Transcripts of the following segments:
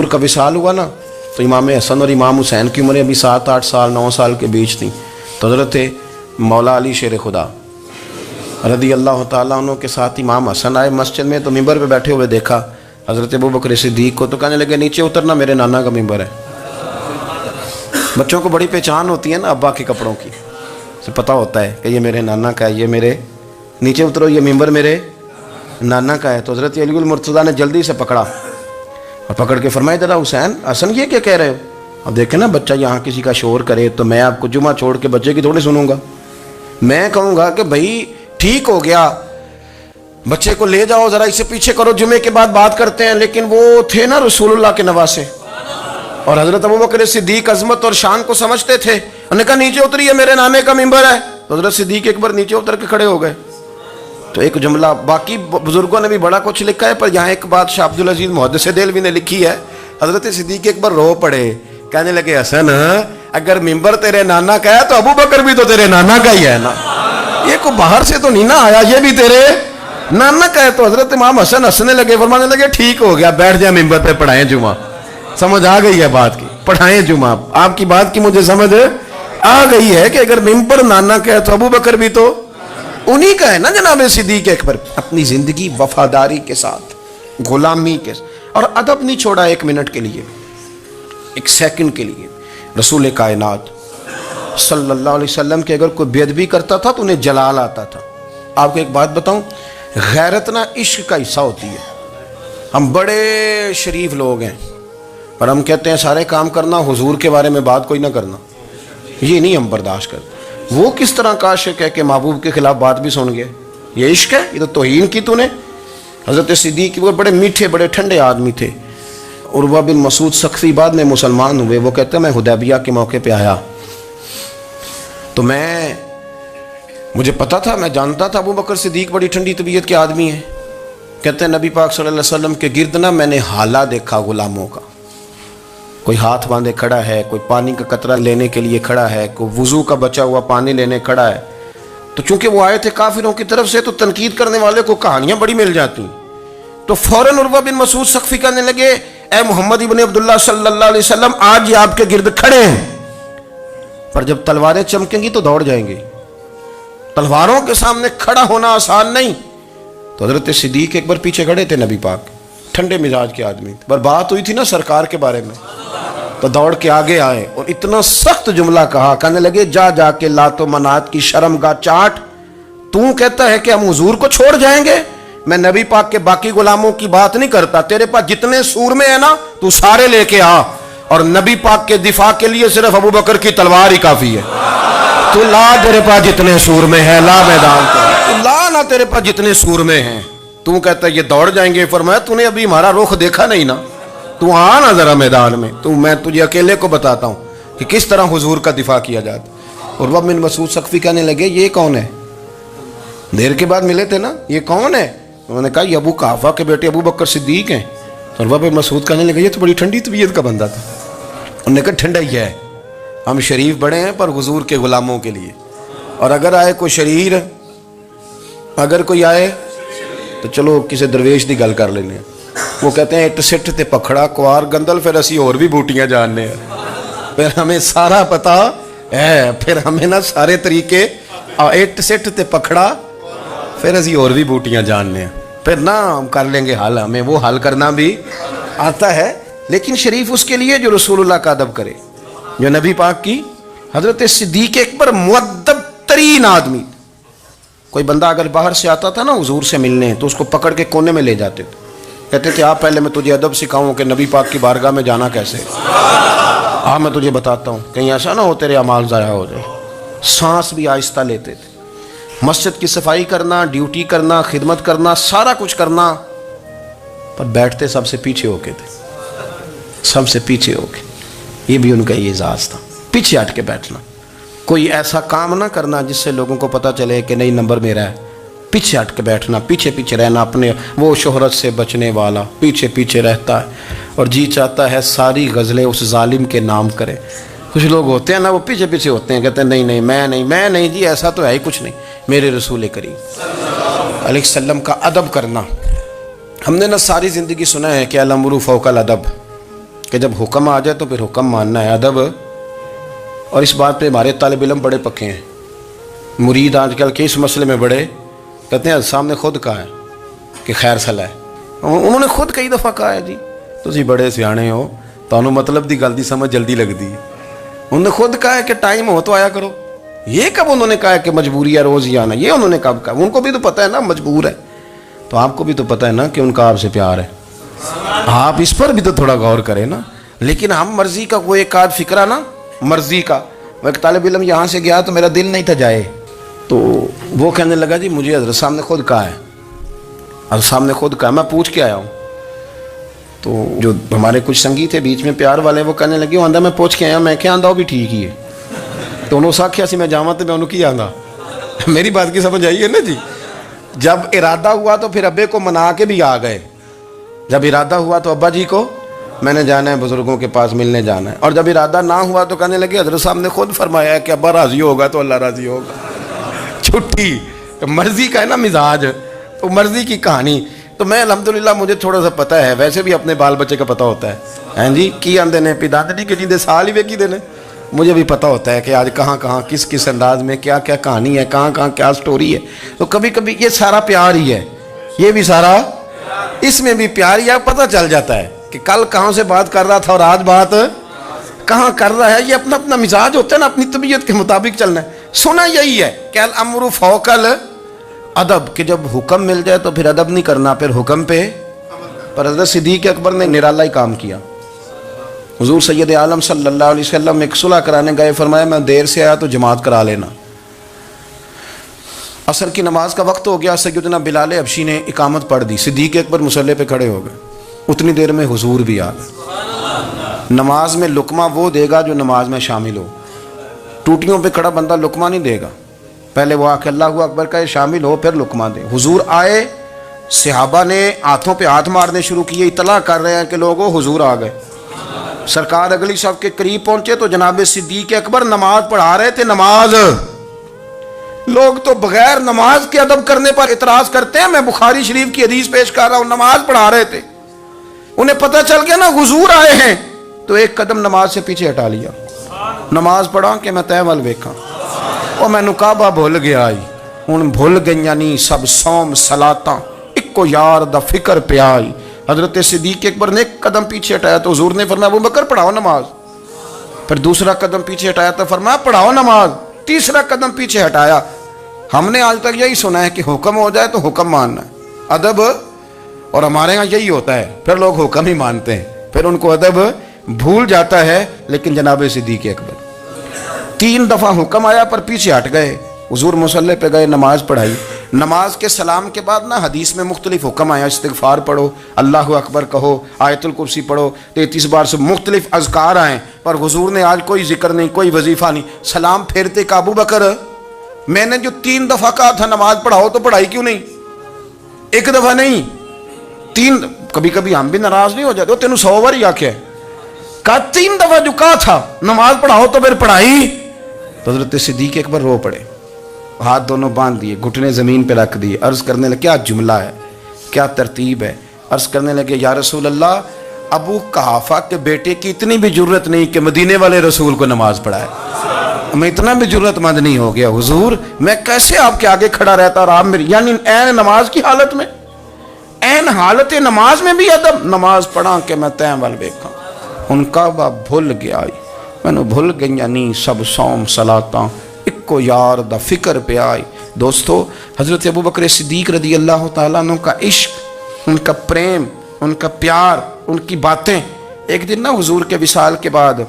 کا وصال ہوا نا تو امام حسن اور امام حسین کی عمریں ابھی 7-8 سال 9 سال کے بیچ تھیں. تو حضرت مولا علی شیر خدا رضی اللہ تعالیٰ عنہ کے ساتھ امام حسن آئے مسجد میں. تو ممبر پہ بیٹھے ہوئے دیکھا حضرت ابوبکر صدیق کو, تو کہنے لگے نیچے اترنا, میرے نانا کا ممبر ہے. بچوں کو بڑی پہچان ہوتی ہے نا ابا کے کپڑوں کی, سے پتہ ہوتا ہے کہ یہ میرے نانا کا ہے, یہ میرے نیچے اترو, یہ ممبر میرے نانا کا ہے. تو حضرت علی المرتضیٰ نے جلدی سے پکڑا اور پکڑ کے فرمایا ذرا حسین حسن یہ کیا کہہ رہے ہو؟ اب دیکھیں نا بچہ یہاں کسی کا شور کرے تو میں آپ کو جمعہ چھوڑ کے بچے کی تھوڑی سنوں گا. میں کہوں گا کہ بھائی ٹھیک ہو گیا, بچے کو لے جاؤ ذرا اسے پیچھے کرو, جمعے کے بعد بات کرتے ہیں. لیکن وہ تھے نا رسول اللہ کے نواسے, اور حضرت ابوبکر صدیق عظمت اور شان کو سمجھتے تھے. انہوں نے کہا نیچے اتریے, میرے نانے کا ممبر ہے. تو حضرت صدیق ایک بار نیچے اتر کے کھڑے ہو گئے. تو ایک جملہ, باقی بزرگوں نے بھی بڑا کچھ لکھا ہے, پر یہاں ایک بات شاہ عبدالعزیز محدث دہلوی نے لکھی ہے. حضرت صدیق ایک بار رو پڑے, کہنے لگے حسن اگر ممبر تیرے نانا کا ہے تو ابوبکر بھی تو تیرے نانا کا ہی ہے نا, یہ کو باہر سے تو نہیں نا آیا, یہ بھی تیرے نانا کا ہے. تو حضرت امام حسن ہنسنے لگے, فرمانے لگے ٹھیک ہو گیا, بیٹھ جائے ممبر پہ, پڑھائیں جمعہ. سمجھ آ گئی ہے بات کی, پڑھائیں جمعہ. آپ کی بات کی مجھے سمجھ آ گئی ہے کہ اگر ممبر نانا کا ہے تو ابوبکر بھی تو انہی کا ہے نا جناب صدیق اکبر. اپنی زندگی وفاداری کے ساتھ, غلامی کے ساتھ, اور ادب نہیں چھوڑا ایک منٹ کے لیے, ایک سیکنڈ کے لیے. رسول کائنات صلی اللہ علیہ وسلم کے اگر کوئی بے ادبی کرتا تھا تو انہیں جلال آتا تھا. آپ کو ایک بات بتاؤں, غیرت نہ عشق کا حصہ ہوتی ہے. ہم بڑے شریف لوگ ہیں اور ہم کہتے ہیں سارے کام کرنا, حضور کے بارے میں بات کوئی نہ کرنا, یہ نہیں ہم برداشت کرتے. وہ کس طرح کا عاشق ہے کہ محبوب کے خلاف بات بھی سن گئے؟ یہ عشق ہے, یہ تو توہین کی تو نے. حضرت صدیق وہ بڑے میٹھے بڑے ٹھنڈے آدمی تھے. عروہ بن مسعود ثقفی بعد میں مسلمان ہوئے. وہ کہتے ہیں میں حدیبیہ کے موقع پہ آیا تو مجھے پتا تھا, میں جانتا تھا ابوبکر صدیق بڑی ٹھنڈی طبیعت کے آدمی ہیں. کہتے ہیں نبی پاک صلی اللہ علیہ وسلم کے گرد نا میں نے حالہ دیکھا غلاموں کا. کوئی ہاتھ باندھے کھڑا ہے, کوئی پانی کا قطرہ لینے کے لیے کھڑا ہے, کوئی وضو کا بچا ہوا پانی لینے کھڑا ہے. تو چونکہ وہ آئے تھے کافروں کی طرف سے, تو تنقید کرنے والے کو کہانیاں بڑی مل جاتی. تو فوراً عروہ بن مسعود ثقفی کہنے لگے اے محمد ابن عبداللہ صلی اللہ علیہ وسلم, آج یہ آپ کے گرد کھڑے ہیں, پر جب تلواریں چمکیں گی تو دوڑ جائیں گے. تلواروں کے سامنے کھڑا ہونا آسان نہیں. تو حضرت صدیق ایک بار پیچھے کھڑے تھے, نبی پاک ٹھنڈے مزاج کے آدمی, پر بات ہوئی تھی نا سرکار کے بارے میں, تو دوڑ کے آگے آئے اور اتنا سخت جملہ کہا. کہنے لگے جا کے لات و منات کی شرم گاہ چاٹ, تو کہتا ہے کہ ہم حضور کو چھوڑ جائیں گے؟ میں نبی پاک کے باقی غلاموں کی بات نہیں کرتا, تیرے پاس جتنے سور میں ہے نا تو سارے لے کے آ, اور نبی پاک کے دفاع کے لیے صرف ابوبکر کی تلوار ہی کافی ہے. تو لا, تیرے پاس جتنے سور میں ہے لا میدان کا, لا نا تیرے پاس جتنے سور میں ہیں. تو کہتا ہے یہ دوڑ جائیں گے. فرمایا تو نے ابھی ہمارا رخ دیکھا نہیں نا, تو آ نا ذرا میدان میں, تو میں تجھے اکیلے کو بتاتا ہوں کہ کس طرح حضور کا دفاع کیا جاتا. عروہ بن مسعود ثقفی کہنے لگے یہ کون ہے؟ دیر کے بعد ملے تھے نا, یہ کون ہے؟ انہوں نے کہا یہ ابو قحافہ کے بیٹے ابو بکر صدیق ہیں. عروہ بن مسعود کہنے لگے یہ تو بڑی ٹھنڈی طبیعت کا بندہ تھا. انہوں نے کہا ٹھنڈا ہی ہے, ہم شریف بڑے ہیں پر حضور کے غلاموں کے لیے, اور اگر آئے کوئی شریر, اگر کوئی آئے تو چلو کسی درویش دی گل کر لینے ہیں. وہ کہتے ہیں اٹ سٹ تے پکھڑا کوار گندل, پھر اسی اور بھی بوٹیاں جاننے ہیں, پھر ہمیں سارا پتا ہے, پھر ہمیں نا سارے طریقے, اٹ سٹ تے پکھڑا پھر اسی اور بھی بوٹیاں جاننے ہیں, پھر نا ہم کر لیں گے حل, ہمیں وہ حل کرنا بھی آتا ہے. لیکن شریف اس کے لیے جو رسول اللہ کا ادب کرے, جو نبی پاک کی. حضرت صدیق اکبر مؤدب ترین آدمی. کوئی بندہ اگر باہر سے آتا تھا نا حضور سے ملنے, تو اس کو پکڑ کے کونے میں لے جاتے تھے, کہتے تھے آپ پہلے میں تجھے ادب سکھاؤں کہ نبی پاک کی بارگاہ میں جانا کیسے. میں تجھے بتاتا ہوں, کہیں ایسا نہ ہو تیرے اعمال ضائع ہو جائے. سانس بھی آہستہ لیتے تھے. مسجد کی صفائی کرنا, ڈیوٹی کرنا, خدمت کرنا, سارا کچھ کرنا, پر بیٹھتے سب سے پیچھے ہو کے تھے, سب سے پیچھے ہو کے. یہ بھی ان کا یہ اعزاز تھا, پیچھے ہٹ کے بیٹھنا. کوئی ایسا کام نہ کرنا جس سے لوگوں کو پتہ چلے کہ نہیں نمبر میرا ہے. پیچھے ہٹ کے بیٹھنا, پیچھے پیچھے رہنا. اپنے وہ شہرت سے بچنے والا پیچھے پیچھے رہتا ہے اور جی چاہتا ہے ساری غزلیں اس ظالم کے نام کرے. کچھ لوگ ہوتے ہیں نا, وہ پیچھے پیچھے ہوتے ہیں, کہتے ہیں نہیں میں نہیں جی, ایسا تو ہے ہی کچھ نہیں. میرے رسول کریم علیہ السلام کا ادب کرنا. ہم نے نا ساری زندگی سنا ہے کہ الامر فوق الادب, کہ جب حکم آ جائے تو پھر حکم ماننا ہے، ادب. اور اس بات پہ ہمارے طالب علم بڑے پکے ہیں. مرید آج کل کے اس مسئلے میں بڑے کہتے ہیں صاحب نے خود کہا ہے کہ خیر صلاح ہے. انہوں نے خود کئی دفعہ کہا ہے جی تسی بڑے سیانے ہو، تانوں مطلب دی گل دی سمجھ جلدی لگتی ہے. انہوں نے خود کہا ہے کہ ٹائم ہو تو آیا کرو. یہ کب انہوں نے کہا ہے کہ مجبوری ہے روز ہی آنا؟ یہ انہوں نے کب کہا؟ ان کو بھی تو پتہ ہے نا مجبور ہے. تو آپ کو بھی تو پتہ ہے نا کہ ان کا آپ سے پیار ہے. آپ اس پر بھی تو تھوڑا غور کریں نا. لیکن ہم مرضی کا کوئی ایک آدھ فکرہ نا، مرضی کا. وہ ایک طالب علم یہاں سے گیا تو میرا دل نہیں تھا جائے، تو وہ کہنے لگا جی مجھے حضرت صاحب نے خود کہا ہے، حضرت صاحب نے خود کہا. میں پوچھ کے آیا ہوں. تو جو ہمارے کچھ سنگی تھے بیچ میں پیار والے، وہ کہنے لگے آندہ میں پوچھ کے آیا. میں کیا آندہ وہ بھی ٹھیک ہی ہے. تو انہوں نے آخیا سی میں جاواں تو میں انہوں کی آندہ. میری بات کی سمجھ آئی ہے نا جی. جب ارادہ ہوا تو پھر ابے کو منا کے بھی آ گئے. جب ارادہ ہوا تو ابا جی کو میں نے جانا ہے، بزرگوں کے پاس ملنے جانا ہے. اور جب ارادہ نہ ہوا تو کہنے لگے حضرت صاحب نے خود فرمایا ہے کہ ابا راضی ہوگا تو اللہ راضی ہوگا. چھٹی مرضی کا ہے نا مزاج، تو مرضی کی کہانی. تو میں الحمدللہ مجھے تھوڑا سا پتہ ہے، ویسے بھی اپنے بال بچے کا پتہ ہوتا ہے. ہاں جی کی آندے نے پیداندنی کے جیندے سال ہی ویکھی دینے. مجھے بھی پتہ ہوتا ہے کہ آج کہاں کہاں کس کس انداز میں کیا کیا کہانی ہے، کہاں کہاں کیا سٹوری ہے. تو کبھی کبھی یہ سارا پیار ہی ہے، یہ بھی سارا اس میں بھی پیار ہی ہے. پتہ چل جاتا ہے کہ کل کہاں سے بات کر رہا تھا اور آج بات کہاں کر رہا ہے. یہ اپنا اپنا مزاج ہوتا ہے نا، اپنی طبیعت کے مطابق چلنا ہے. سنا یہی ہے کہ الامر فوق الادب، کہ جب حکم مل جائے تو پھر ادب نہیں کرنا، پھر حکم پہ. پر حضرت صدیق اکبر نے نرالا ہی کام کیا. حضور سید عالم صلی اللہ علیہ وسلم ایک صلح کرانے گئے، فرمایا میں دیر سے آیا تو جماعت کرا لینا. عصر کی نماز کا وقت ہو گیا، سیدنا بلال حبشی نے اقامت پڑھ دی. صدیق اکبر مصلی پہ کھڑے ہو گئے. اتنی دیر میں حضور بھی آ گئے. نماز میں لقمہ وہ دے گا جو نماز میں شامل ہو. ٹوٹیوں پہ کھڑا بندہ لقمہ نہیں دے گا، پہلے وہ آ کے اللہ اکبر کا شامل ہو پھر لقمہ دے. حضور آئے، صحابہ نے ہاتھوں پہ ہاتھ مارنے شروع کیے، اطلاع کر رہے ہیں کہ لوگوں حضور آ گئے. سرکار اگلی صف کے قریب پہنچے تو جناب صدیق اکبر نماز پڑھا رہے تھے. نماز لوگ تو بغیر نماز کے ادب کرنے پر اعتراض کرتے ہیں. میں بخاری شریف کی حدیث پیش کر رہا ہوں، نماز پڑھا رہے تھے. انہیں پتہ چل گیا نا حضور آئے ہیں، تو ایک قدم نماز سے پیچھے ہٹا لیا. نماز پڑھا کہ میں تہ ول ویکھاں، او میں کعبہ بھول گیا آئی. ہن بھول گئیاں نہیں سب صوم صلاتاں، اکو یار دا فکر پہ آئی. حضرت صدیق اکبر نے ایک قدم پیچھے ہٹایا تو حضور نے فرمایا ابو بکر پڑھاؤ نماز. پھر دوسرا قدم پیچھے ہٹایا تو فرمایا پڑھاؤ نماز. تیسرا قدم پیچھے ہٹایا. ہم نے آج تک یہی سنا ہے کہ حکم ہو جائے تو حکم ماننا ہے، ادب. اور ہمارے ہاں یہی ہوتا ہے، پھر لوگ حکم ہی مانتے ہیں، پھر ان کو ادب بھول جاتا ہے. لیکن جناب صدیق اکبر 3 دفعہ حکم آیا پر پیچھے ہٹ گئے. حضور مصلی پہ گئے، نماز پڑھائی. نماز کے سلام کے بعد نا حدیث میں مختلف حکم آیا، استغفار پڑھو، اللہ اکبر کہو، آیت الکرسی پڑھو، 33 بار سے مختلف اذکار آئیں. پر حضور نے آج کوئی ذکر نہیں، کوئی وظیفہ نہیں. سلام پھیرتے کہ ابو بکر میں نے جو 3 دفعہ کہا تھا نماز پڑھاؤ تو پڑھائی کیوں نہیں؟ ایک دفعہ نہیں 3. کبھی کبھی ہم بھی ناراض نہیں ہو جاتے، تینوں 100 بار ہی آکھیا ہے، کہا 3 دفعہ جو کہا تھا نماز پڑھاؤ تو پھر پڑھائی. تو حضرت صدیق اکبر رو پڑے، ہاتھ دونوں باندھ دیے، گھٹنے زمین پہ رکھ دیے. عرض کرنے لگے کیا جملہ ہے، کیا ترتیب ہے. عرض کرنے لگے یا رسول اللہ، ابو قحافہ کے بیٹے کی اتنی بھی جرت نہیں کہ مدینے والے رسول کو نماز پڑھائے. میں اتنا بھی جرت مند نہیں ہو گیا حضور، میں کیسے آپ کے آگے کھڑا رہتا اور آپ میری، یعنی عین نماز کی حالت میں، عین حالت نماز میں بھی ادب. نماز پڑھا کہ میں تیں ول ویکھاں. ان کعبہ بھول گیا میں نے بھول گئی نہیں سب صوم صلاتاں، اکو یار دا فکر پہ آئی. دوستو حضرت ابو بکر صدیق رضی اللہ تعالیٰ عنہ کا عشق، ان کا پریم، ان کا پیار، ان کی باتیں. ایک دن نا حضور کے وصال کے بعد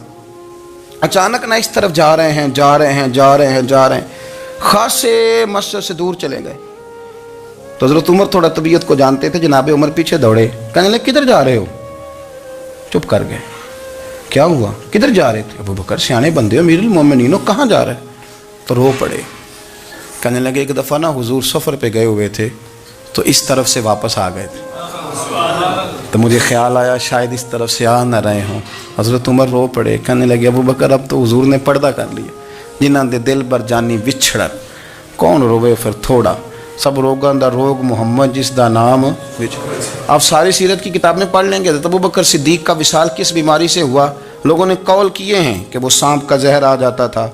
اچانک نہ اس طرف جا رہے ہیں، خاصے مسجد سے دور چلے گئے. تو حضرت عمر تھوڑا طبیعت کو جانتے تھے، جناب عمر پیچھے دوڑے، کہنے لگے کدھر جا رہے ہو؟ چپ کر گئے. کیا ہوا، کدھر جا رہے تھے؟ ابو بکر سیانے بندے ہو، امیر المومنین ہو، کہاں جا رہے؟ تو رو پڑے. کہنے لگے ایک دفعہ نا حضور سفر پہ گئے ہوئے تھے تو اس طرف سے واپس آ گئے تھے، تو مجھے خیال آیا شاید اس طرف سے آ نہ رہے ہوں. حضرت عمر رو پڑے. کہنے لگے ابو بکر اب تو حضور نے پردہ کر لیا، جنہاں دے دل بر جانی وچھڑ کون روے پھر تھوڑا. سب روگاں دا روگ محمد جس دا نام آپ ساری سیرت کی کتاب میں پڑھ لیں گے ابو بکر صدیق کا وصال کس بیماری سے ہوا. لوگوں نے قول کیے ہیں کہ وہ سانپ کا زہر آ جاتا تھا،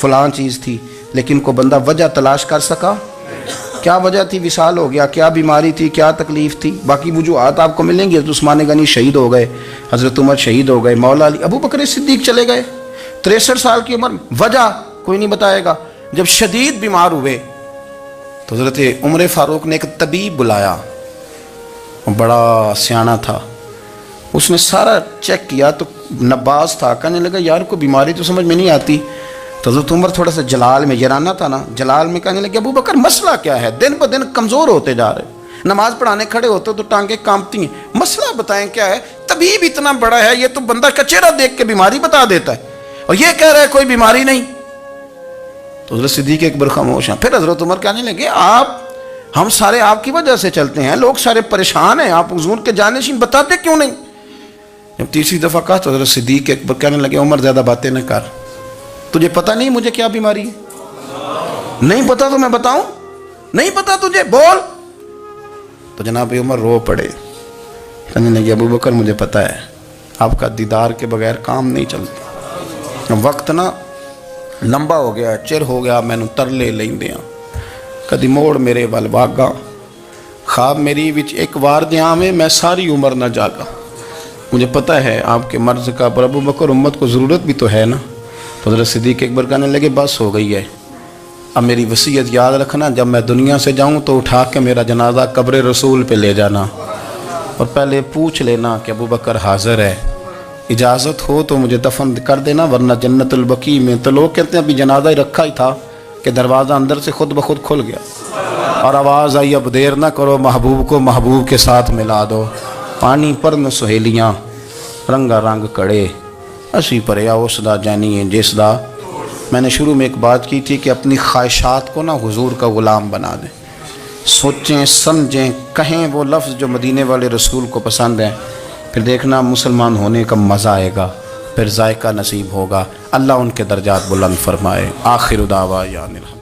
فلاں چیز تھی، لیکن کوئی بندہ وجہ تلاش کر سکا؟ کیا وجہ تھی وصال ہو گیا؟ کیا بیماری تھی؟ کیا تکلیف تھی؟ باقی وجوہات آپ کو ملیں گے. حضرت عثمان غنی شہید ہو گئے، حضرت عمر شہید ہو گئے، مولا علی، ابو بکر صدیق چلے گئے 63 سال کی عمر. وجہ کوئی نہیں بتائے گا. جب شدید بیمار ہوئے تو حضرت عمر فاروق نے ایک طبیب بلایا، بڑا سیانا تھا. اس نے سارا چیک کیا تو نباز تھا. کہنے لگا یار کوئی بیماری تو سمجھ میں نہیں آتی. تو حضرت عمر تھوڑا سا جلال میں، یرانہ تھا نا، جلال میں کہنے لگے ابو بکر مسئلہ کیا ہے؟ دن بہ دن کمزور ہوتے جا رہے، نماز پڑھانے کھڑے ہوتے تو ٹانگیں کانپتی ہیں، مسئلہ بتائیں کیا ہے؟ طبیب اتنا بڑا ہے، یہ تو بندہ کا چہرہ دیکھ کے بیماری بتا دیتا ہے، اور یہ کہہ رہا ہے کوئی بیماری نہیں. تو حضرت صدیق ایک بار خاموش ہیں. پھر حضرت عمر کہنے لگے ہم سارے آپ کی وجہ سے چلتے ہیں، لوگ سارے پریشان ہیں، آپ حضور کے جانشین بتاتے کیوں نہیں؟ جب تیسری دفعہ کہا تو حضرت صدیق ایک بار کہنے لگے عمر زیادہ باتیں نہ کر، تجھے پتہ نہیں مجھے کیا بیماری ہے؟ نہیں پتہ تو میں بتاؤں؟ نہیں پتہ تجھے، بول. تو جناب عمر رو پڑے. کہنے لگے ابو بکر مجھے پتہ ہے آپ کا دیدار کے بغیر کام نہیں چلتا. وقت نا لمبا ہو گیا، چر ہو گیا، میں ترلے لیندیاں کدی موڑ میرے ول واگا، خواب میری وچ ایک وار دیاں میں ساری عمر نہ جاگا. مجھے پتہ ہے آپ کے مرض کا، پر ابو بکر امت کو ضرورت بھی تو ہے نا. تو حضرت صدیق ایک بار کہنے لگے بس ہو گئی ہے، اب میری وصیت یاد رکھنا، جب میں دنیا سے جاؤں تو اٹھا کے میرا جنازہ قبر رسول پہ لے جانا، اور پہلے پوچھ لینا کہ ابو بکر حاضر ہے، اجازت ہو تو مجھے دفن کر دینا، ورنہ جنت البقیع میں. تو لوگ کہتے ہیں ابھی جنازہ ہی رکھا ہی تھا کہ دروازہ اندر سے خود بخود کھل گیا، اور آواز آئی اب دیر نہ کرو، محبوب کو محبوب کے ساتھ ملا دو. پانی پر نہ سہیلیاں رنگا رنگ کڑے، اسی پریا اس دا جانی جس دا. میں نے شروع میں ایک بات کی تھی کہ اپنی خواہشات کو نا حضور کا غلام بنا دیں، سوچیں سمجھیں کہیں وہ لفظ جو مدینے والے رسول کو پسند ہیں، پھر دیکھنا مسلمان ہونے کا مزہ آئے گا، پھر ذائقہ نصیب ہوگا. اللہ ان کے درجات بلند فرمائے. آخر دعوانا الحمد.